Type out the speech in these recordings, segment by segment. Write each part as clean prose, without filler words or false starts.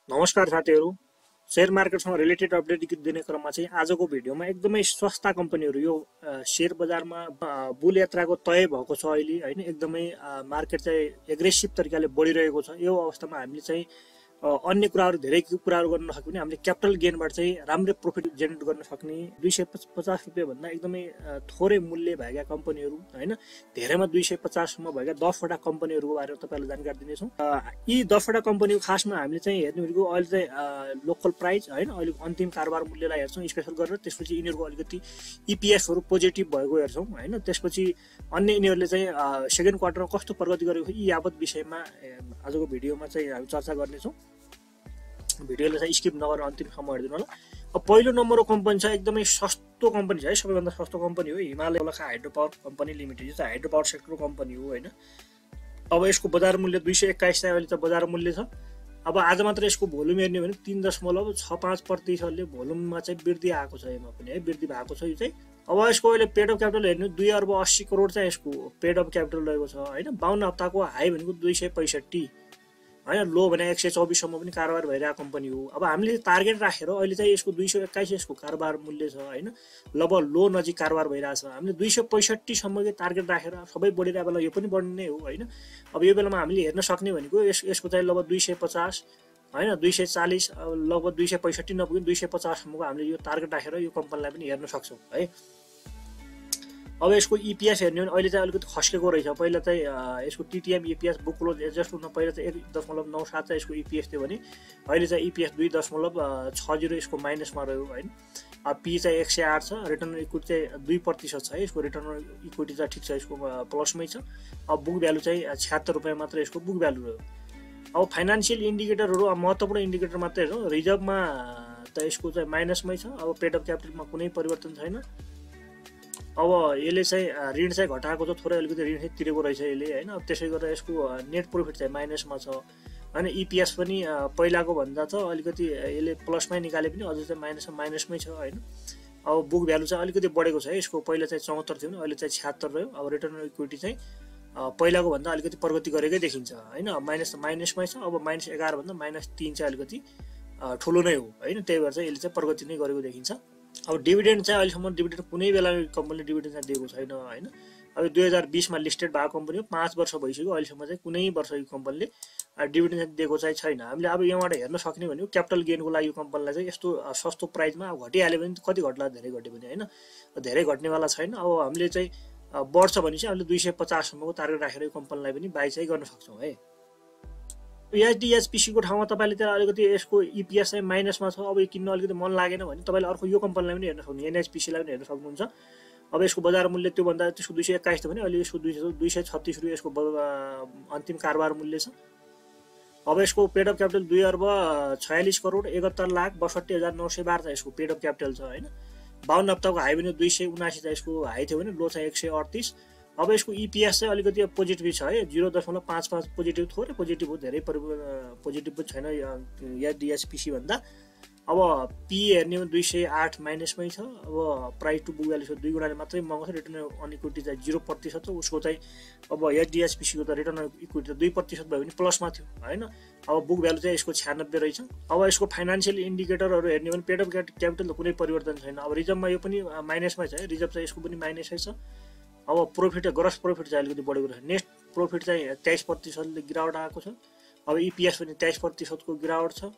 नमस्कार साथीहरु, share मार्केटसँग related update दिने क्रममा चाहिँ आजको भिडियोमा एकदमै सस्ता कम्पनीहरु यो शेयर बजारमा बुल यात्राको तय भएको छ अहिले हैन। एकदमै मार्केट चाहिँ एग्रेसिभ तरिकाले बढिरहेको छ। यो अवस्थामा हामीले चाहिँ अन्य कुराहरु धेरै कुराहरु गर्न नसके पनि हामीले क्यापिटल गेनबाट चाहिँ राम्रो प्रॉफिट जेनेरेट गर्न सक्ने 250 रुपैयाँ भन्दा एकदमै थोरै मूल्य भएका कम्पनीहरु हैन, धेरैमा 250 सम्म भएका 10 वटा कम्पनीहरुको बारेमा तपाईहरुलाई जानकारी दिनेछौं। यी 10 वटा कम्पनीको खासमा हामीले चाहिँ हेर्ने भनेको अहिले चाहिँ लोकल प्राइस हैन, अहिले अन्तिम कारोबार मूल्यलाई हेर्छौं स्पेशल गरेर। त्यसपछि यिनीहरुको अलिकति ईपीएस हरु पोजिटिभ भएको हेर्छौं हैन। त्यसपछि अन्य यिनीहरुले चाहिँ सेकेन्ड क्वार्टरमा कस्तो प्रगति गरेको यी यावत विषयमा आजको भिडियोमा चाहिँ हामी चर्चा गर्नेछौं। भिडियोलाई चाहिँ स्किप नगरेर अन्तिमसम्म हेर्दिनु होला। अब पहिलो नम्बरको कम्पनी छ, एकदमै सस्तो कम्पनी छ है, सबैभन्दा सस्तो कम्पनी हो Himalaya hydro power company limited. यो चाहिँ हाइड्रो पावर सेक्टरको कम्पनी हो हैन। अब यसको बजार मूल्य 221 चाहिँ अहिले त बजार मूल्य छ। अब आज मात्र यसको भोल्युम हेर्ने भने 3.65% भोल्युममा चाहिँ वृद्धि आएको छ। यसमा पनि है वृद्धि भएको छ यो चाहिँ। अब यसको अहिले पेड अफ क्यापिटल हेर्नु 2 अर्ब 80 करोड चाहिँ यसको पेड अफ क्यापिटल रहेको छ हैन। 52 हप्ताको हाई भनेको 265 हैन, लो भने 124 सम्म पनि कारोबार भइरहेको कम्पनी हो। अब हामीले टार्गेट राखेर अहिले चाहिँ यसको 221 यसको कारोबार मूल्य छ हैन, लगभग लो नजिक कारोबार भइरहेछ। हामीले 265 सम्मको टार्गेट राखेर सबै बढिरहेको बेला यो पनि बढ्ने नै हो हैन। अब यो बेलामा हामीले हेर्न सक्ने भनेको यसको चाहिँ लगभग 250 हैन, 240 लगभग 265 नपुगी 250 सम्मको हामीले यो टार्गेट राखेर यो कम्पनीलाई पनि हेर्न सक्छौं है। अब यसको ईपीएस हेर्ने भने अहिले चाहिँ अलिकति खस्केको रहेछ। पहिला चाहिँ यसको TTM EPS book close adjust हुन पहिला चाहिँ 1.97 चाहिँ यसको ईपीएस थियो भने अहिले चाहिँ ईपीएस 2.60 यसको माइनसमा रह्यो हैन। अब पी चाहिँ 108 छ, रिटर्न इक्विटी चाहिँ 2% छ। यसको रिटर्न इक्विटी चाहिँ ठीक छ, यसको प्लसमै छ। अब बुक भ्यालु चाहिँ 76 रुपैयाँ मात्र यसको बुक भ्यालु रह्यो। अब फाइनान्शियल इन्डिकेटरहरु महत्त्वपूर्ण इन्डिकेटर मात्रै हेरौँ। रिजर्भमा त यसको चाहिँ माइनसमै छ। अब पेड अफ क्यापिटलमा कुनै परिवर्तन छैन। अब यसले चाहिँ ऋण चाहिँ घटाएको छ, थोरै अलिकति ऋण चाहिँ तिरेको रहेछ यसले हैन। अब त्यसै गरेर यसको नेट प्रॉफिट चाहिँ माइनसमा छ हैन। ईपीएस पनि पहिलाको भन्दा त अलिकति यसले प्लसमै निकाले पनि अझै चाहिँ माइनसमै छ हैन। अब बुक भ्यालु चाहिँ अलिकति बढेको छ है। यसको पहिला चाहिँ 74 थियो भने अहिले चाहिँ 76 रह्यो। अब रिटर्न इक्विटी चाहिँ पहिलाको भन्दा अलिकति प्रगति गरेकै देखिन्छ हैन। माइनसमै छ। अब -11 भन्दा -3 चाहिँ अलिकति ठुलो नै हो हैन। त्यही भएर चाहिँ यसले चाहिँ प्रगति नै गरेको देखिन्छ। अब डिभिडेन्ड चाहिँ अहिलेसम्म डिभिडेन्ड कुनै बेला कम्पनीले डिभिडेन्ड चाहिँ दिएको छैन हैन। अब 2020 मा लिस्टेड भएको कम्पनी हो, 5 वर्ष भइसक्यो। अहिलेसम्म चाहिँ कुनै वर्ष यो कम्पनीले डिभिडेन्ड चाहिँ दिएको चाहिँ छैन। हामीले अब यहाँबाट हेर्न सक्ने भनेको क्यापिटल गेनको लागि यो कम्पनीलाई चाहिँ यस्तो सस्तो प्राइसमा घटिहाल्यो भने कति घट्ला, धेरै घट्यो भने हैन, धेरै घट्नेवाला छैन। अब हामीले चाहिँ बढ्छ भने चाहिँ हामीले 250 सम्मको टार्गेट राखेर यो कम्पनीलाई पनि बाइ चाहिँ गर्न सक्छौं है। एचडीएचपीसी को ठाउँमा तपाईले त्यहाँ अलिकति यसको ईपीएस चाहिँ माइनसमा छ। अब यो किन्न अलिकति मन लागेन भने तपाईले अर्को यो कम्पनीलाई पनि हेर्न सक्नुहुन्छ, एनएचपीसी लाई पनि हेर्न सक्नुहुन्छ। अब यसको बजार मूल्य त्यो भन्दा त्यसको 221 थियो भने अहिले यसको 236 रुपैयाँ यसको अन्तिम कारोबार मूल्य छ। अब यसको पेड अफ क्यापिटल 2 अर्ब 46 करोड 71,62,912 चाहिँ यसको पेड अफ क्यापिटल छ हैन। 52 हप्ताको हाई भने 279 चाहिँ यसको हाई थियो भने लो चाहिँ 138। अब यसको ईपीएस चाहिँ अलिकति पोजिटिभ छ है, 0.55 पोजिटिभ, थोरै पोजिटिभ हो, धेरै पोजिटिभ पनि छैन या डीएचपीसी भन्दा। अब पी हेर्ने भने 208 माइनसमै छ। अब प्राइस टु बुक भ्यालु 2 गुणाले मात्रै महँगो छ। रिटर्न अन इक्विटी चाहिँ 0% छ उसको चाहिँ। अब एचडीएचपीसी को त रिटर्न इक्विटी 2% भयो भने प्लसमा थियो हैन। अब बुक भ्यालु चाहिँ यसको 96 रहेछ। अब यसको फाइनान्शियल इन्डिकेटरहरु हेर्ने भने पेड अफ क्यापिटल त कुनै परिवर्तन छैन। अब रिजर्भमा यो पनि माइनसमै छ है, रिजर्भ चाहिँ यसको पनि माइनसै छ। अब प्रॉफिट ग्रस प्रॉफिट चाहिँ अलिकति बढेको छ। नेट प्रॉफिट चाहिँ 23% ले गिरावट आएको छ। अब ईपीएस पनि 23% को गिरावट छ।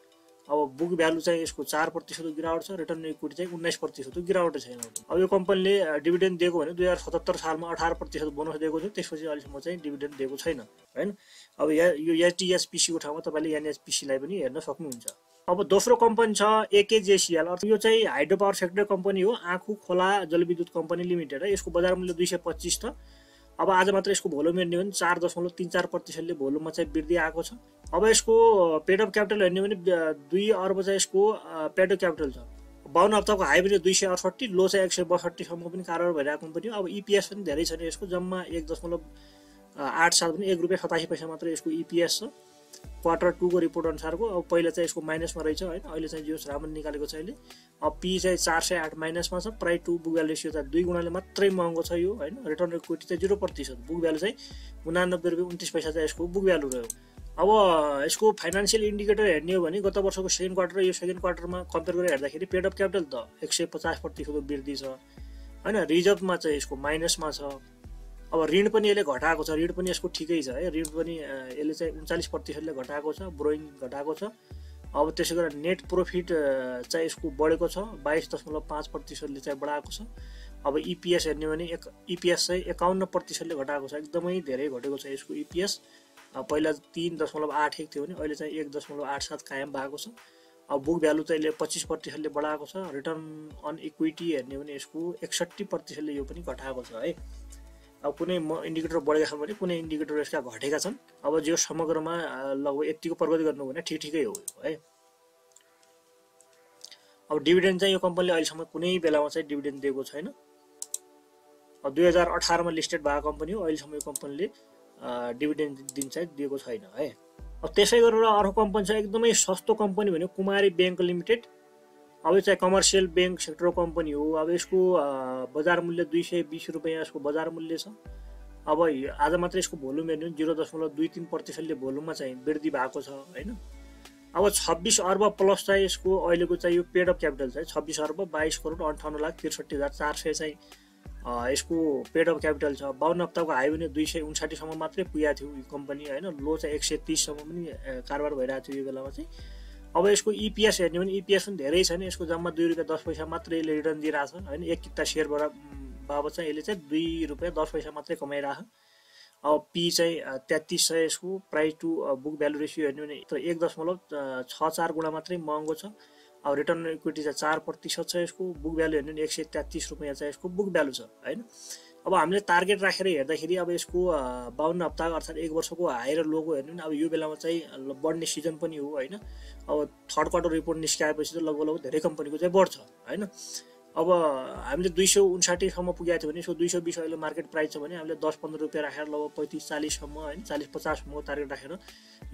अब बुक भ्यालु चाहिँ यसको 4% को गिरावट छ। रिटर्न इक्विटी चाहिँ 19% को गिरावट छैन। अब यो कम्पनीले डिभिडेन्ड दिएको भने 2077 सालमा 18% बोनस दिएको थियो, त्यसपछि अहिलेसम्म चाहिँ डिभिडेन्ड दिएको छैन हैन। अब यो एचडीएचपीसी को ठाउँमा तपाईले एनएचपीसी लाई पनि हेर्न सक्नुहुन्छ। अब दोस्रो कम्पनी छ एकेजेसीएल, अर्थात यो चाहिँ हाइड्रो पावर सेक्टर कम्पनी हो, आँखु खोला जलविद्युत कम्पनी लिमिटेड है। यसको बजार मूल्य 225 छ। अब आज मात्र यसको भोल्युम हेर्ने भने 4.34% ले भोल्युममा चाहिँ वृद्धि आएको छ। अब यसको पेड अफ क्यापिटल हेर्ने भने 2 अर्ब चाहिँ यसको पेड अफ क्यापिटल छ। 52 हप्ताको हाई पनि 268, लो चाहिँ 162 सम्म पनि कारोबार भइरहेको कम्पनी हो। अब ईपीएस पनि धेरै छैन यसको, जम्मा 1.87 पनि 1 रुपैयाँ 87 पैसा मात्र यसको ईपीएस छ क्वार्टर 2 को रिपोर्ट अनुसारको। अब पहिला चाहिँ यसको माइनसमा रहेछ हैन, अहिले चाहिँ जो राम्रो निकालेको छ अहिले। अब पी चाहिँ 408 माइनसमा छ। Price to book value ratio चाहिँ 2 गुणाले मात्रै महँगो छ यो हैन। रिटर्न इक्विटी चाहिँ 0% बुक भ्यालु चाहिँ 89 रुपैयाँ 29 पैसा चाहिँ यसको बुक भ्यालु रह्यो। अब यसको फाइनान्सियल इन्डिकेटर हेर्ने हो भने गत वर्षको सेकेन्ड क्वार्टर र यो सेकेन्ड क्वार्टरमा कम्पेयर गरेर हेर्दाखेरि पेड अफ क्यापिटल त 150% वृद्धि छ हैन। रिजर्भमा चाहिँ यसको माइनसमा छ। अब ऋण पनि यसले घटाएको छ, ऋण पनि यसको ठिकै छ है, ऋण पनि यसले चाहिँ 39% घटाएको छ, बोरोइङ घटाएको छ। अब त्यसै गरेर नेट प्रफिट चाहिँ यसको बढेको छ, 22.5% चाहिँ बढाएको छ। अब इपिएस हेर्ने भने इपिएस चाहिँ 51% घटाएको छ, एकदमै धेरै घटेको छ यसको इपिएस। पहिला 3.81 थियो भने अहिले चाहिँ 1.87 कायम भएको छ। अब बुक भ्यालु चाहिँ यसले 25% बढाएको छ। रिटर्न अन इक्विटी हेर्ने भने यसको 61% यो पनि घटाएको छ है। अब कुनै इन्डिकेटर बढेका छन् भने कुनै इन्डिकेटर यसका घटेका छन्। अब जो समग्रमा लगभग यतिको प्रगति गर्नु भने ठिकै हो है। अब डिभिडेन्ड चाहिँ यो कम्पनीले अहिलेसम्म कुनै बेलामा चाहिँ डिभिडेन्ड दिएको छैन। अब 2018 मा लिस्टेड भएको कम्पनी हो, अहिलेसम्म यो कम्पनीले डिभिडेन्ड दिन चाहिँ दिएको छैन है। अब त्यसै गरेर अर्को कम्पनी छ एकदमै सस्तो कम्पनी भने कुमारी ब्याङ्क लिमिटेड। अब चाहिँ कमर्सियल ब्याङ्क सेक्टरको कम्पनी हो। अब यसको बजार मूल्य 220 रुपियाँ यसको बजार मूल्य छ। अब आज मात्रै यसको भोल्युम हेर्नु 0.23% भोल्युममा चाहिँ वृद्धि भएको छ हैन। अब 26 अर्ब प्लस चाहिँ यसको अहिलेको चाहिँ यो पेड अफ क्यापिटल चाहिँ 26 अर्ब 22,58,63,400 चाहिँ यसको पेड अफ क्यापिटल छ। 52 हप्ताको हाई भने 259 सम्म मात्रै पुगेको थियो यो कम्पनी हैन। लो चाहिँ 130 सम्म पनि कारोबार भइरहेको थियो यो बेलामा चाहिँ। अब यसको इपिएस हेर्ने भने इपिएस पनि धेरै छैन, यसको जम्मा 2 रुपियाँ 10 पैसा मात्रै यसले रिटर्न दिइरहेछ हैन। एक किता शेयर बाबत चाहिँ यसले चाहिँ 2 रुपियाँ 10 पैसा मात्रै कमाइरहेछ। अब पी चाहिँ 33 छ यसको। Price to book value ratio हेर्ने भने 1.64 गुणा मात्रै महँगो छ। अब रिटर्न इक्विटी चाहिँ 4% छ यसको। बुक भ्यालु हेर्ने भने 133 रुपियाँ चाहिँ यसको बुक भ्यालु छ हैन। अब हामीले टार्गेट राखेर हेर्दाखेरि अब यसको 52 हप्ता अर्थात् 1 वर्षको हाई र लोको हेर्नु भने अब यो बेलामा चाहिँ बढ्ने सिजन पनि हो हैन। अब थर्ड क्वार्टर रिपोर्ट निस्किएपछि त लगभग धेरै कम्पनीको चाहिँ बढ्छ हैन। अब हामीले 259 सम्म पुगेको थियो भने यसको 220 अहिले मार्केट प्राइस छ भने हामीले 10-15 रुपियाँ राखेर लगभग 35-40 सम्म हैन 40-50 सम्म टार्गेट राखेर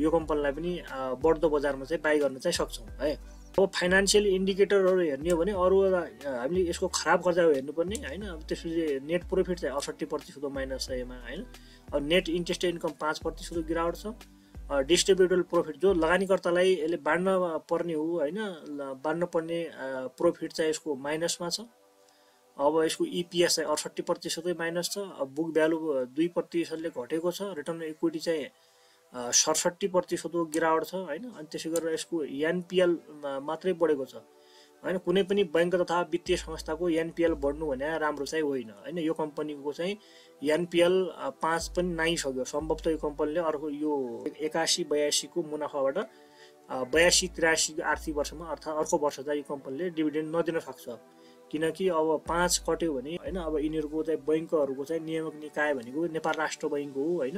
यो कम्पनीलाई पनि बढ्दो बजारमा चाहिँ बाइ गर्न चाहिँ सक्छौँ है। अब फाइनान्सियल इन्डिकेटरहरू हेर्ने हो भने अरू हामीले यसको खराब खर्च हेर्नुपर्ने हैन। अब त्यसपछि नेट प्रफिट चाहिँ 68% माइनस छ यसमा हैन। अब नेट इन्ट्रेस्ट इन्कम 5% गिरावट छ। डिस्ट्रिब्युटेबल प्रफिट जो लगानीकर्तालाई यसले बाँड्न पर्ने हो हैन, बाँड्न पर्ने प्रफिट चाहिँ यसको माइनसमा छ। अब यसको इपिएस चाहिँ 68% माइनस छ। अब बुक भ्यालु 2% घटेको छ। रिटर्न इक्विटी चाहिँ 67% गिरावट छ हैन। अनि त्यसै गरेर यसको एनपिएल मात्रै बढेको छ हैन। कुनै पनि बैंक तथा वित्तीय संस्थाको एनपिएल बढ्नु भने राम्रो चाहिँ होइन हैन। यो कम्पनीको चाहिँ एनपिएल 5 पनि नाइसक्यो। सम्भवतः यो कम्पनीले अर्को यो 81-82 को मुनाफाबाट 82-83 आर्थिक वर्षमा अर्थात् अर्को वर्ष चाहिँ यो कम्पनीले डिभिडेन्ड नदिन सक्छ। किनकि अब 5 कट्यो भने हैन। अब यिनीहरूको चाहिँ बैंकहरूको चाहिँ नियामक निकाय भनेको नेपाल राष्ट्र बैंक हो हैन।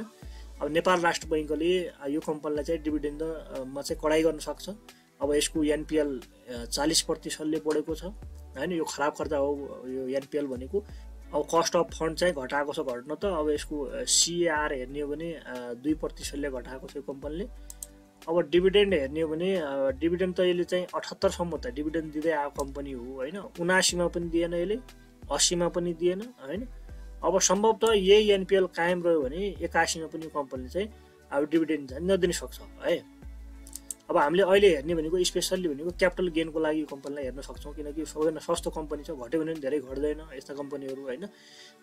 अब नेपाल राष्ट्र बैंकले यो कम्पनीलाई चाहिँ डिभिडेन्डमा चाहिँ कडाई गर्न सक्छ। अब यसको एनपिएल 40% बढेको छ हैन। यो खराब खर्च हो यो एनपिएल भनेको। अब कस्ट अफ फन्ड चाहिँ घटाएको छ घट्न त। अब यसको सिएआर हेर्ने हो भने 2% घटाएको छ यो कम्पनीले। अब डिभिडेन्ड हेर्ने हो भने डिभिडेन्ड त यसले चाहिँ 78 सम्म त डिभिडेन्ड दिँदै आएको कम्पनी हो हैन। 79 मा पनि दिएन यसले, 80 मा पनि दिएन हैन। अब सम्भवतः यही एनपिएल कायम रह्यो भने 81 मा पनि कम्पनीले चाहिँ अब डिभिडेन्ड चाहिँ नदिन सक्छ है। अब हामीले अहिले हेर्ने भनेको स्पेशल्ली भनेको क्यापिटल गेनको लागि यो कम्पनीलाई हेर्न सक्छौँ। किनकि सबैभन्दा सस्तो कम्पनी छ, घट्यो भने पनि धेरै घट्दैन यस्ता कम्पनीहरू हैन।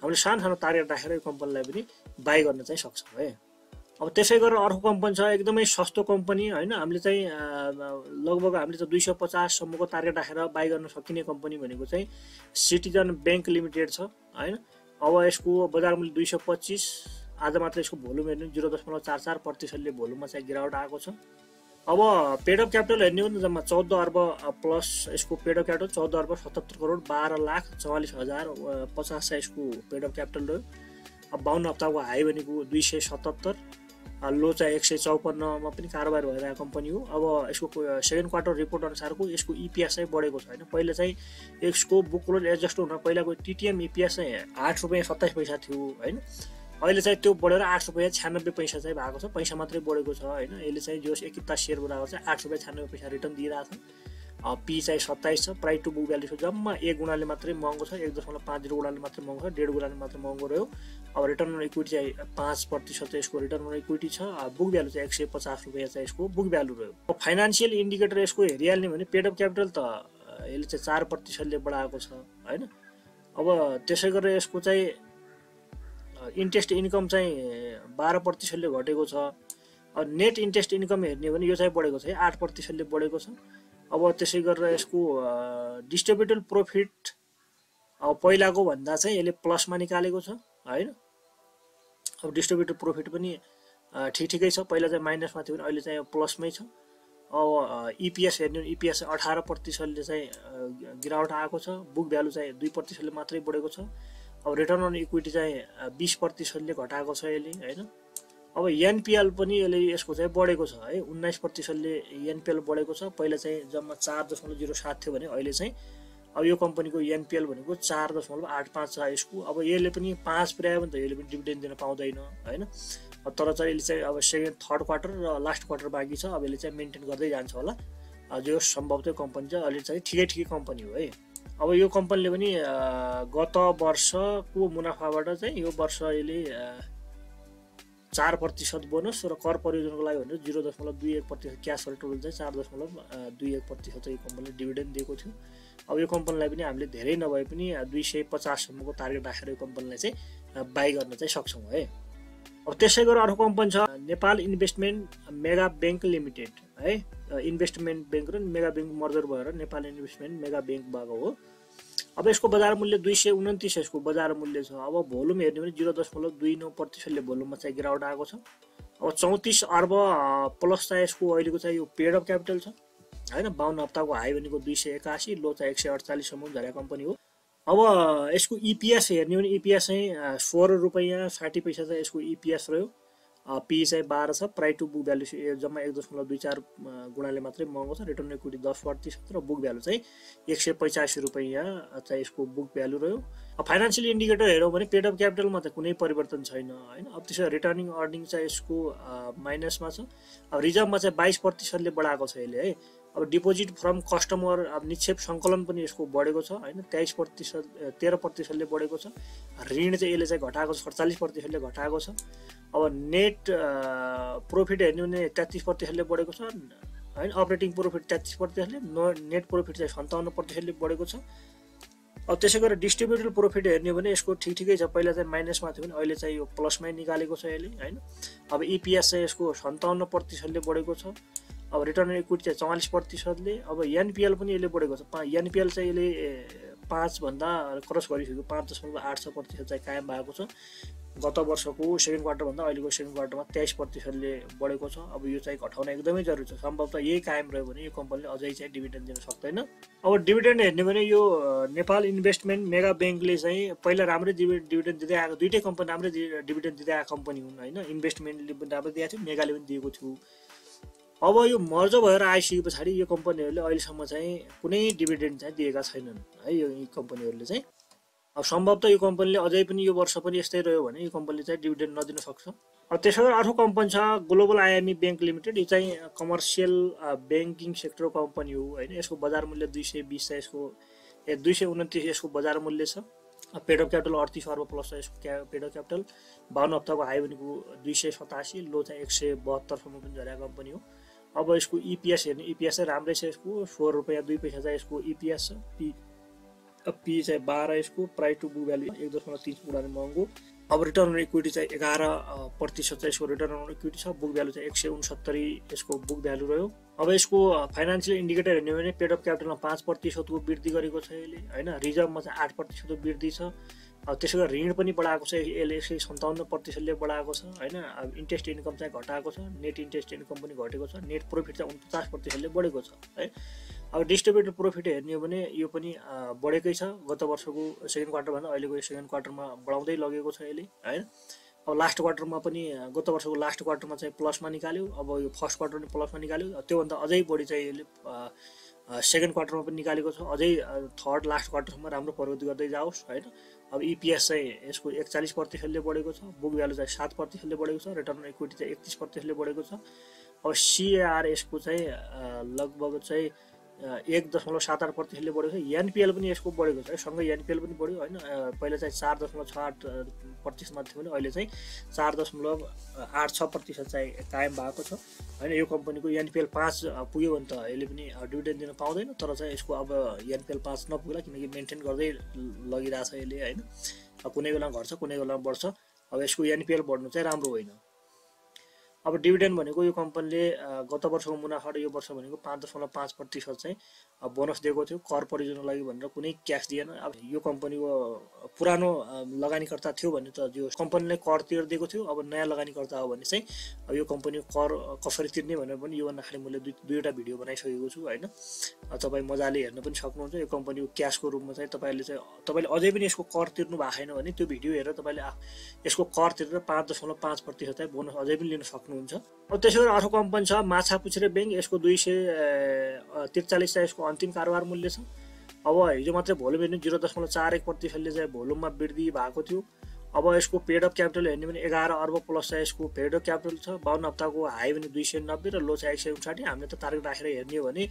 हामीले सानो टार्गेट राखेर यो कम्पनीलाई पनि बाइ गर्न चाहिँ सक्छौँ है। अब त्यसै गरेर अर्को कम्पनी छ एकदमै सस्तो कम्पनी हैन। हामीले चाहिँ लगभग हामीले चाहिँ 250 सम्मको टार्गेट राखेर बाइ गर्न सकिने कम्पनी भनेको चाहिँ सिटिजन ब्याङ्क लिमिटेड छ हैन। अब यसको बजार मूल्य 225। आज मात्र यसको भोल्युम हेर्नु 0.44% भोल्युममा चाहिँ गिरावट आएको छ। अब पेड अफ क्यापिटल हेर्ने हो भने जम्मा 14 अर्ब प्लस यसको पेड अफ क्यापिटल 14 अर्ब 77 करोड 12,44,050 चाहिँ यसको पेड अफ क्यापिटल रह्यो। अब 52 हप्ताको हाई भनेको 277, लो चाहिँ 154 मा पनि कारोबार भइरहेको कम्पनी हो। अब यसको सेकेन्ड क्वार्टर रिपोर्ट अनुसारको यसको इपिएस चाहिँ बढेको छ हैन। पहिला चाहिँ यसको बुक क्लोज एडजस्ट हुन पहिलाको टिटिएम इपिएस चाहिँ 8 रुपियाँ 27 पैसा थियो हैन। अहिले चाहिँ त्यो बढेर 8 रुपियाँ 96 पैसा चाहिँ भएको छ। पैसा मात्रै बढेको छ हैन। यसले चाहिँ जो एक किता शेयर बनाएको चाहिँ 8 रुपियाँ 96 पैसा रिटर्न दिइरहेछ। पी चाहिँ 27 छ, प्राइस टु बुक भ्यालु छ जम्मा 1 गुणाले मात्रै महँगो छ, 1.50 गुणाले मात्रै महँगो छ, 1.5 गुणाले मात्रै महँगो रह्यो। अब रिटर्न अन इक्विटी चाहिँ 5% यसको रिटर्न अन इक्विटी छ। बुक भ्यालु चाहिँ 150 रुपैयाँ चाहिँ यसको बुक भ्यालु रह्यो। अब फाइनान्शियल इन्डिकेटर यसको हेरिहाल्ने भने पेड अफ क्यापिटल त यसले चाहिँ 4% ले बढाएको छ हैन। अब त्यसै गरेर यसको चाहिँ इन्ट्रेस्ट इन्कम चाहिँ 12% ले घटेको छ। अब नेट इन्ट्रेस्ट इन्कम हेर्ने भने यो चाहिँ बढेको छ, 8% ले बढेको छ। अब त्यसै गरेर यसको डिस्ट्रिब्युटेबल प्रॉफिट अब पहिलाको भन्दा चाहिँ यसले प्लसमा निकालेको छ हैन। अब डिस्ट्रिब्युटेड प्रॉफिट पनि ठिकै छ, पहिला चाहिँ माइनसमा थियो भने अहिले चाहिँ प्लसमै छ। अब इपीएस हेर्ने भने इपीएस 18% ले चाहिँ गिरावट आएको छ, बुक भ्यालु चाहिँ 2% ले मात्रै बढेको छ। अब रिटर्न अन इक्विटी चाहिँ 20% ले घटाएको छ यसले हैन। अब एनपीएल पनि यसले यसको चाहिँ बढेको छ है, 19% ले एनपीएल बढेको छ। पहिला चाहिँ जम्मा 4.07 थियो भने अहिले चाहिँ अब यो कम्पनीको एनपीएल भनेको 4.85 छ यसको। अब यसले पनि 5 पुर्यायो भने त यसले पनि डिभिडेन्ड दिन पाउँदैन हैन। तर चाहिँ यसले चाहिँ अब सेकेन्ड थर्ड क्वार्टर र लास्ट क्वार्टर बाँकी छ, अब यसले चाहिँ मेन्टेन गर्दै जान्छ होला। जो सम्भवतः कम्पनी चाहिँ अहिले चाहिँ ठिकै कम्पनी हो है। अब यो कम्पनीले पनि गत वर्षको मुनाफाबाट चाहिँ यो वर्ष यसले 4% बोनस र कर परियोजनाको लागि भने 0.21% क्यास टोटल चाहिँ 4.21% चाहिँ कम्पनीले डिभिडेन्ड दिएको थियो। अब यो कम्पनीलाई पनि हामीले धेरै नभए पनि 250 सम्मको टार्गेट राखेर यो कम्पनीलाई चाहिँ बाइ गर्न चाहिँ सक्छौँ है। अब त्यसै गरेर अर्को कम्पनी छ Nepal investment mega bank limited है। इन्भेस्टमेन्ट बैंक र मेगा बैंक मर्जर भएर नेपाल इन्भेस्टमेन्ट मेगा बैंक भएको हो। अब यसको बजार मूल्य 229 यसको बजार मूल्य छ। अब भोल्युम हेर्ने भने 0.29% ले भोल्युममा चाहिँ गिरावट आएको छ। अब 34 अर्ब प्लस चाहिँ यसको अहिलेको चाहिँ यो पेड अफ क्यापिटल छ हैन। 52 हप्ताको हाई भनेको 281, लो चाहिँ 148 सम्म झरेको कम्पनी हो। अब यसको इपीएस हेर्ने भने इपीएस चाहिँ 4 रुपैयाँ 60 पैसा चाहिँ यसको इपीएस रह्यो। पी चाहिँ 12 छ, प्राइस टु बुक भ्यालु जम्मा 1.24 गुणाले मात्रै महँगो छ। रिटर्न इक्विटी 10% र बुक भ्यालु चाहिँ 185 रुपैयाँ चाहिँ यसको बुक भ्यालु रह्यो। अब फाइनान्शियल इन्डिकेटर हेरौँ भने पेड अफ क्यापिटलमा त कुनै परिवर्तन छैन हैन। अब त्यसो रिटर्निङ अर्निङ चाहिँ यसको माइनसमा छ। अब रिजर्भमा चाहिँ 22% ले बढाएको छ यसले है। अब डिपोजिट फ्रम कस्टमर अब निक्षेप सङ्कलन पनि यसको बढेको छ हैन, 13% ले बढेको छ। ऋण चाहिँ यसले चाहिँ घटाएको छ, 48% ले घटाएको छ। अब नेट प्रॉफिट हेर्ने भने 33% ले बढेको छ हैन। अपरेटिङ प्रॉफिट 33% ले, नेट प्रॉफिट चाहिँ 57% ले बढेको छ। अब त्यसै गरेर डिस्ट्रिब्युटेबल प्रॉफिट हेर्ने भने यसको ठिकै छ, पहिला चाहिँ माइनसमा थियो भने अहिले चाहिँ यो प्लसमै निकालेको छ यसले हैन। अब इपीएस चाहिँ यसको 57% ले बढेको छ। अब रिटर्न इक्विटी चाहिँ 44% ले। अब एनपीएल पनि यसले बढेको छ, एनपीएल चाहिँ यसले 5 भन्दा क्रस गरिसक्यो, 5.86% चाहिँ कायम भएको छ। गत वर्षको सेकेन्ड क्वार्टर भन्दा अहिलेको सेकेन्ड क्वार्टरमा 23% ले बढेको छ। अब यो चाहिँ घटाउन एकदमै जरुरी छ। सम्भवतः यही कायम रह्यो भने यो कम्पनीले अझै चाहिँ डिभिडेन्ड दिन सक्दैन। अब डिभिडेन्ड हेर्ने भने यो नेपाल इन्भेस्टमेन्ट मेगा बैंकले चाहिँ पहिला राम्रै डिभिडेन्ड दिँदै आएको, दुईटै कम्पनी राम्रै डिभिडेन्ड दिँदै आएको कम्पनी हुन् हैन। इन्भेस्टमेन्टले पनि राम्रो दिएको थियो, मेगाले पनि दिएको थियो। अब यो मर्ज भएर आइसके पछाडि यो कम्पनीहरूले अहिलेसम्म चाहिँ कुनै डिभिडेन्ड चाहिँ दिएका छैनन् है यो कम्पनीहरूले चाहिँ। अब सम्भवतः यो कम्पनीले अझै पनि यो वर्ष पनि यस्तै रह्यो भने यो कम्पनीले चाहिँ डिभिडेन्ड नदिन सक्छ। अब त्यसै गरी अर्को कम्पनी छ ग्लोबल आइएमई बैंक लिमिटेड। यो चाहिँ कमर्सियल ब्याङ्किङ सेक्टर कम्पनी हो हैन। यसको बजार मूल्य 220 छ, यसको 229 यसको बजार मूल्य छ। पेड अफ क्यापिटल 38 अर्ब प्लस छ यसको पेड अफ क्यापिटल। 52 हप्ताको हाई भनेको 287, लो चाहिँ 172 सम्म पनि झरेको कम्पनी हो। अब यसको इपीएस हेर्ने, इपीएस चाहिँ राम्रै छ यसको, 4 रुपैयाँ 2 पैसा चाहिँ यसको इपीएस छ। पी चाहिँ 12 यसको, प्राइस टु बुक भ्यालु 1.3 गुणाले महँगो। अब रिटर्न अन इक्विटी चाहिँ 11% चाहिँ यसको रिटर्न अन इक्विटी छ। बुक भ्यालु चाहिँ 169 यसको बुक भ्यालु रह्यो। अब यसको फाइनान्शियल इन्डिकेटर हेर्ने भने पेड अफ क्यापिटलमा 5% को वृद्धि गरेको छ यसले हैन। रिजर्भमा चाहिँ 8% को वृद्धि छ। अब त्यसै गरी ऋण पनि बढाएको छ यसले, 57% ले बढाएको छ हैन। अब इन्ट्रेस्ट इन्कम चाहिँ घटाएको छ, नेट इन्ट्रेस्ट इन्कम पनि घटेको छ। नेट प्रॉफिट चाहिँ 49% ले बढेको छ है। अब डिस्ट्रिब्युटेड प्रॉफिट हेर्ने हो भने यो पनि बढेकै छ। गत वर्षको सेकेन्ड क्वार्टर भन्दा अहिलेको सेकेन्ड क्वार्टरमा बढाउँदै लगेको छ यसले हैन। अब लास्ट क्वार्टरमा पनि गत वर्षको लास्ट क्वार्टरमा चाहिँ प्लसमा निकाल्यो। अब यो फर्स्ट क्वार्टर पनि प्लसमा निकाल्यो। त्योभन्दा अझै बढी चाहिँ यसले सेकेन्ड क्वार्टरमा पनि निकालेको छ। अझै थर्ड लास्ट क्वार्टरसम्म राम्रो प्रगति गर्दै जाओस् हैन। अब इपीएस चाहिँ यसको 41% ले बढेको छ। बुक भ्यालु चाहिँ 7% ले बढेको छ। रिटर्न अन इक्विटी चाहिँ 31% ले बढेको छ। अब सीएआर यसको चाहिँ लगभग चाहिँ 1.78%ले बढेको छ। एनपिएल पनि यसको बढेको छ, सँगै एनपिएल पनि बढ्यो होइन। पहिला चाहिँ 4.68% मा थियो भने अहिले चाहिँ 4.86% चाहिँ कायम भएको छ होइन। यो कम्पनीको एनपिएल 5 पुग्यो भने त यसले पनि डिभिडेन्ड दिन पाउँदैन, तर चाहिँ यसको अब एनपिएल 5 नपुग्ला, किनकि मेन्टेन गर्दै लगिरहेछ यसले होइन। कुनै बेला घट्छ कुनै बेला बढ्छ। अब यसको एनपिएल बढ्नु चाहिँ राम्रो होइन। अब डिभिडेन्ड भनेको यो कम्पनीले गत वर्षको मुनाफा र यो वर्ष भनेको 5.5% चाहिँ बोनस दिएको थियो कर परियोजनाको लागि भनेर कुनै क्यास दिएन। अब यो कम्पनीको पुरानो लगानीकर्ता थियो भने त यो कम्पनीले कर तिर्दिएको थियो। अब नयाँ लगानीकर्ता हो भने चाहिँ अब यो कम्पनीको कर कसरी तिर्ने भनेर पनि योभन्दा खालि मैले दुईवटा भिडियो बनाइसकेको छु होइन। तपाईँ मजाले हेर्न पनि सक्नुहुन्छ। यो कम्पनीको क्यासको रूपमा चाहिँ तपाईँले अझै पनि यसको कर तिर्नु भएको छैन भने त्यो भिडियो हेरेर तपाईँले यसको कर तिरेर 5.5% चाहिँ बोनस अझै पनि लिन सक्नुहुन्छ। अब त्यसै गरी अर्को कम्पनी छ माछापुच्छ्रे ब्याङ्क। यसको 243 चाहिँ यसको अन्तिम कारोबार मूल्य छ। अब हिजो मात्रै भोल्युम हेर्नु 0.41%ले चाहिँ भोल्युममा वृद्धि भएको थियो। अब यसको पेड अफ क्यापिटल हेर्ने भने 11 अर्ब प्लस चाहिँ यसको पेड अफ क्यापिटल छ। 52 हप्ताको हाई भने 290 र लो चाहिँ 159। हामीले त टार्गेट राखेर हेर्ने हो भने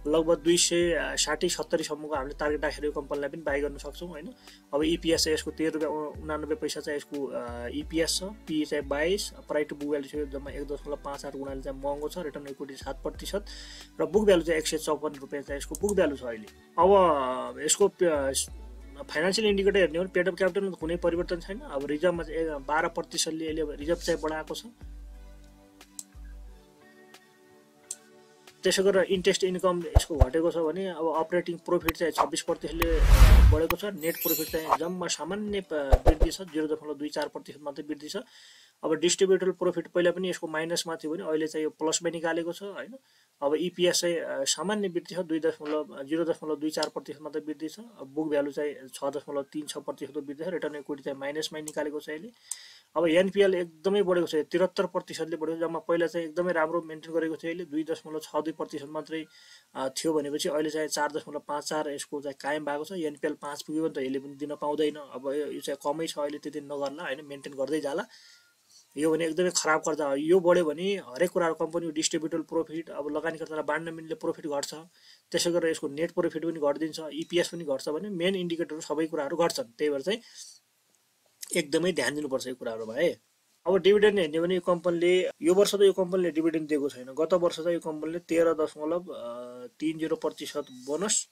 लगभग 260-70 सम्मको हामीले टार्गेट राखेर यो कम्पनीलाई पनि बाई गर्न सक्छौँ होइन। अब इपिएस चाहिँ यसको 13.89 चाहिँ यसको इपिएस छ। पी चाहिँ 22, प्राइस टु बुक भ्यालु चाहिँ जम्मा 1.58 गुणाले चाहिँ महँगो छ। रिटर्न इक्विटी 7% र बुक भ्यालु चाहिँ 154 रुपियाँ चाहिँ यसको बुक भ्यालु छ अहिले। अब यसको फाइनेन्सियल इन्डिकेटर हेर्ने हो भने पेड अफ क्यापिटलमा कुनै परिवर्तन छैन। अब रिजर्भमा चाहिँ 12%ले यसले रिजर्भ चाहिँ बढाएको छ। त्यसै गरेर इन्ट्रेस्ट इन्कम यसको घटेको छ भने अब अपरेटिङ प्रोफिट चाहिँ 26%ले बढेको छ। नेट प्रोफिट चाहिँ जम्मा सामान्य वृद्धि छ, 0.24% मात्रै वृद्धि छ। अब डिस्ट्रिब्युटेबल प्रोफिट पहिला पनि यसको माइनसमा थियो भने अहिले चाहिँ यो प्लसमा निकालेको छ होइन। अब इपिएस चाहिँ सामान्य वृद्धि छ, 0.24% मात्रै वृद्धि छ। बुक भ्यालु चाहिँ 6.36% वृद्धि छ। रिटर्न इक्विटी चाहिँ माइनसमै निकालेको छ अहिले। अब एनपिएल एकदमै बढेको छ, 73%ले बढेको। जम्मा पहिला चाहिँ एकदमै राम्रो मेन्टेन गरेको थियो यसले, 2.62% मात्रै थियो भनेपछि अहिले चाहिँ 4.54 यसको चाहिँ कायम भएको छ। एनपिएल 5 पुग्यो भने त यसले पनि दिन पाउँदैन। अब यो चाहिँ कमै छ अहिले, त्यति नगर्ला होइन, मेन्टेन गर्दै जाला। यो भने एकदमै खराब कर्जा हो। यो बढ्यो भने हरेक कुराहरू कम्पनीको डिस्ट्रिब्युटेबल प्रोफिट, अब लगानीकर्तालाई बाँड्न मिल्ने प्रोफिट घट्छ। त्यसै गरेर यसको नेट प्रोफिट पनि घटिदिन्छ, इपिएस पनि घट्छ भने मेन इन्डिकेटर सबै कुराहरू घट्छन्। त्यही भएर चाहिँ एकदमै ध्यान दिनुपर्छ यो कुराहरू भाइ। अब डिभिडेन्ड हेर्ने भने यो कम्पनीले यो वर्ष त यो कम्पनीले डिभिडेन्ड दिएको छैन। गत वर्ष चाहिँ यो कम्पनीले 13.30% बोनस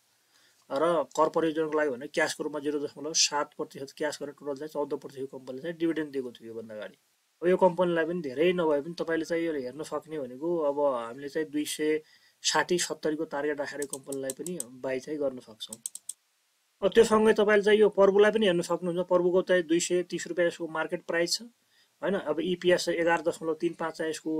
र कर परियोजनाको लागि भने क्यासको रूपमा 0.7% क्यास गरेर टोटल चाहिँ 14% यो कम्पनीले चाहिँ डिभिडेन्ड दिएको थियो योभन्दा अगाडि। अब यो कम्पनीलाई पनि धेरै नभए पनि तपाईँले चाहिँ यो हेर्न सक्ने भनेको अब हामीले चाहिँ 260-70 को टार्गेट राखेर यो कम्पनीलाई पनि बाई चाहिँ गर्न सक्छौँ। अब त्योसँगै तपाईँले चाहिँ यो पर्बुलाई पनि हेर्न सक्नुहुन्छ। पर्बुको चाहिँ 230 रुपियाँ यसको मार्केट प्राइस छ होइन। अब इपिएस चाहिँ 11.35 चाहिँ यसको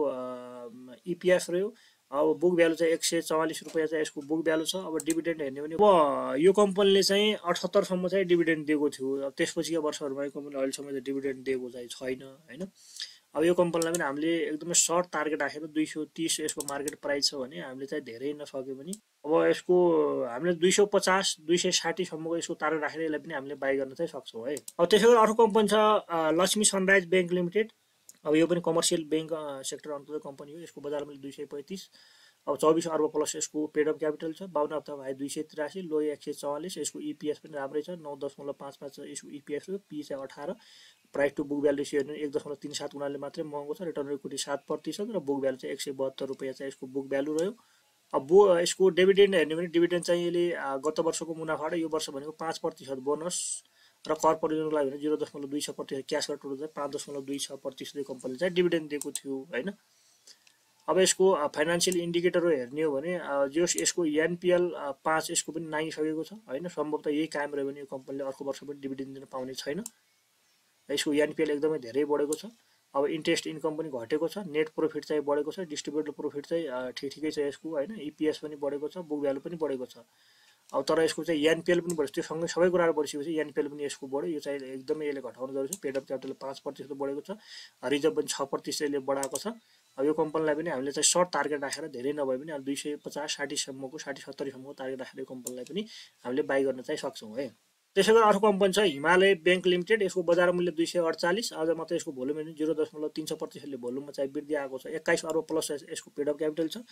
इपिएस रह्यो। अब बुक भ्यालु चाहिँ 144 रुपियाँ चाहिँ यसको बुक भ्यालु छ। अब डिभिडेन्ड हेर्ने भने अब यो कम्पनीले चाहिँ 78 सम्म चाहिँ डिभिडेन्ड दिएको थियो। अब त्यसपछिका वर्षहरूमा यो कम्पनीले अहिलेसम्म चाहिँ डिभिडेन्ड दिएको चाहिँ छैन होइन। अब यो कम्पनीलाई पनि हामीले एकदमै सर्ट टार्गेट राखेर 230 यसको मार्केट प्राइस छ भने हामीले चाहिँ धेरै नसक्यो भने अब यसको हामीले 250-260 सम्मको यसको टार्गेट राखेर यसलाई पनि हामीले बाई गर्न चाहिँ सक्छौँ है। अब त्यसै गरी अर्को कम्पनी छ लक्ष्मी सनराइज ब्याङ्क लिमिटेड। अब यो पनि कमर्सियल ब्याङ्क सेक्टर अन्तर्गत कम्पनी हो। यसको बजार मूल्य 235। अब 24 अर्ब प्लस यसको पेड अफ क्यापिटल छ। 52 हप्ताको हाई 283, लो 144। यसको इपिएस पनि राम्रै छ, 9.55 यसको इपिएस हो। पी चाहिँ 18, price to book value ratio हेर्नु 1.37 गुणाले मात्रै महँगो छ। रिटर्न इक्विटी 7% र बुक भ्यालु चाहिँ 172 रुपियाँ चाहिँ यसको बुक भ्यालु रह्यो। अब यसको डिभिडेन्ड हेर्ने भने डिभिडेन्ड चाहिँ यसले गत वर्षको मुनाफा र यो वर्ष भनेको 5% बोनस र कर परियोजनाको लागि भने 0.26% क्यास गरेर टोटल चाहिँ 5.26% कम्पनीले चाहिँ डिभिडेन्ड दिएको थियो होइन। अब यसको फाइनेन्सियल इन्डिकेटर हेर्ने हो भने यसको एनपिएल 5 यसको पनि नागिसकेको छ होइन। सम्भवतः यही कायम रह्यो भने यो कम्पनीले अर्को वर्ष पनि डिभिडेन्ड दिन पाउने छैन। यसको एनपिएल एकदमै धेरै बढेको छ। अब इन्ट्रेस्ट इन्कम पनि घटेको छ। नेट प्रोफिट चाहिँ बढेको छ। डिस्ट्रिब्युटेबल प्रोफिट चाहिँ ठिकै छ यसको होइन। इपिएस पनि बढेको छ, बुक भ्यालु पनि बढेको छ। अब तर यसको चाहिँ एनपिएल पनि बढ्यो। त्यो सँगै सबै कुराहरू बढिसकेपछि एनपिएल पनि यसको बढ्यो। यो चाहिँ एकदमै यसले घटाउनु जरुरी छ। पेड अफ क्यापिटल 5% बढेको छ। रिजर्भ पनि 6% यसले बढाएको छ। अब यो कम्पनीलाई पनि हामीले चाहिँ सर्ट टार्गेट राखेर धेरै नभए पनि 250-60 सम्मको 60-70 सम्मको टार्गेट राखेर यो कम्पनीलाई पनि हामीले बाई गर्न चाहिँ सक्छौँ है। त्यसै गरी अर्को कम्पनी छ हिमालय ब्याङ्क लिमिटेड। यसको बजार मूल्य 248, आज मात्र यसको भोल्युम 0.3% भोल्युममा चाहिँ वृद्धि आएको छ। 21 अर्ब प्लस यसको पेड अफ क्यापिटल छ।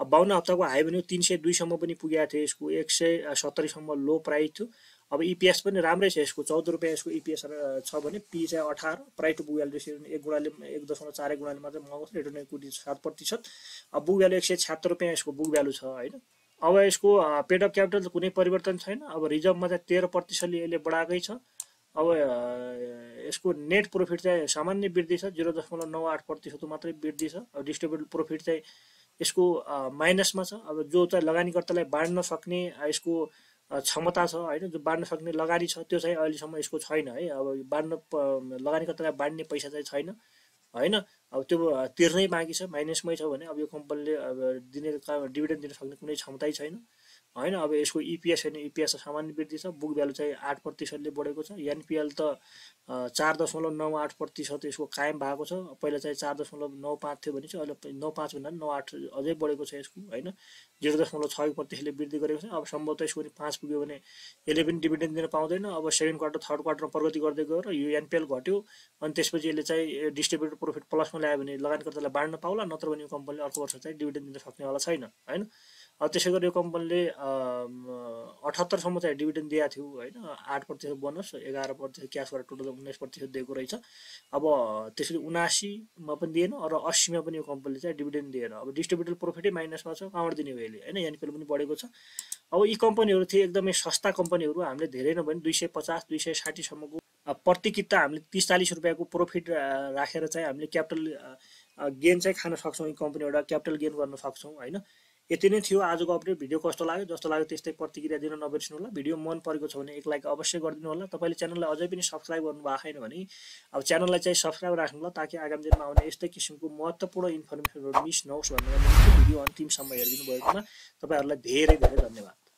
52 हप्ताको हाई भनेको 302 सम्म पनि पुगेको थियो। यसको 170 सम्म लो प्राइस थियो। अब इपिएस पनि राम्रै छ यसको, 14 रुपियाँ यसको इपिएस छ भने पी चाहिँ 18, price to book value ratio 1.41 गुणाले मात्रै महँगो छ। Return equity 7%। अब बुक भ्यालु 176 रुपियाँ यसको बुक भ्यालु छ हैन। अब यसको पेड अफ क्यापिटल कुनै परिवर्तन छैन। अब रिजर्भमा चाहिँ 13% यसले बढाएकै छ। अब यसको नेट प्रॉफिट चाहिँ सामान्य वृद्धि छ, 0.98% मात्रै वृद्धि छ। अब डिस्ट्रिब्युटेड प्रॉफिट चाहिँ यसको माइनसमा छ। अब जो चाहिँ लगानीकर्तालाई बाँड्न सक्ने यसको क्षमता छ हैन, जो बाँड्न सक्ने लगानी छ त्यो चाहिँ अहिलेसम्म यसको छैन है। अब लगानीकर्तालाई बाँड्ने पैसा चाहिँ छैन हैन। अब त्यो तिर्नै बाँकी छ, माइनसमै छ भने अब यो कम्पनीले अब दिने डिभिडेन्ड दिन सक्ने कुनै क्षमतै छैन हैन। अब यसको इपिएस हेर्ने, इपिएस सामान्य वृद्धि छ। बुक भ्यालु चाहिँ 8% ले बढेको छ। एनपिएल त 4.98% यसको कायम भएको छ। पहिला चाहिँ 4.95 थियो भने चाहिँ अहिले 95 भन्दा 98 अझै बढेको छ यसको हैन। 0.61% ले वृद्धि गरेको छ। अब सम्भवतः यसको 5 पुग्यो भने यसले पनि डिभिडेन्ड दिन पाउँदैन। अब सेकेन्ड क्वार्टर थर्ड क्वार्टरमा प्रगति गर्दै गयो र यो एनपिएल घट्यो अनि त्यसपछि यसले चाहिँ डिस्ट्रिब्युटेड प्रॉफिट प्लसमा ल्यायो भने लगानीकर्तालाई बाँड्न पाउला, नत्र भने यो कम्पनीले अर्को वर्ष चाहिँ डिभिडेन्ड दिन सक्नेवाला छैन हैन। अब त्यसै गरी यो कम्पनीले 78 सम्म चाहिँ डिभिडेन्ड दिएको थियो हैन। 8% बोनस, 11% क्यास गरेर टोटल 19% दिएको रहेछ। अब त्यसरी 79 मा पनि दिएन र 80 मा पनि यो कम्पनीले चाहिँ डिभिडेन्ड दिएन। अब डिस्ट्रिब्युटेड प्रॉफिटै माइनसमा छ, कहाँबाट दिने हो यसले हैन। एनपिएल पनि बढेको छ। अब यी कम्पनीहरु थिए एकदमै सस्ता कम्पनीहरु। हामीले धेरै नभए पनि 250 260 सम्मको प्रति किता हामीले 30-40 रुपैयाँको प्रॉफिट राखेर चाहिँ हामीले क्यापिटल गेन चाहिँ खान सक्छौं। यी कम्पनीबाट क्यापिटल गेन गर्न सक्छौं हैन। यति नै थियो आजको अपडेट। भिडियो कस्तो लाग्यो, जस्तो लाग्यो त्यस्तै प्रतिक्रिया दिन नबिर्सनु होला। भिडियो मन परेको छ भने एक लाइक अवश्य गरिदिनु होला। तपाईले च्यानललाई अझै पनि सब्स्क्राइब गर्नु भएको छैन भने अब च्यानललाई चाहिँ सब्स्क्राइब राख्नु होला, ताकि आगामी दिनमा आउने यस्तै किसिमको महत्त्वपूर्ण इन्फर्मेसनहरु मिस नहोस् भनेर भिडियो अन्तिमसम्म हेरिदिनु भएकोमा तपाईहरुलाई धेरै धेरै धन्यवाद।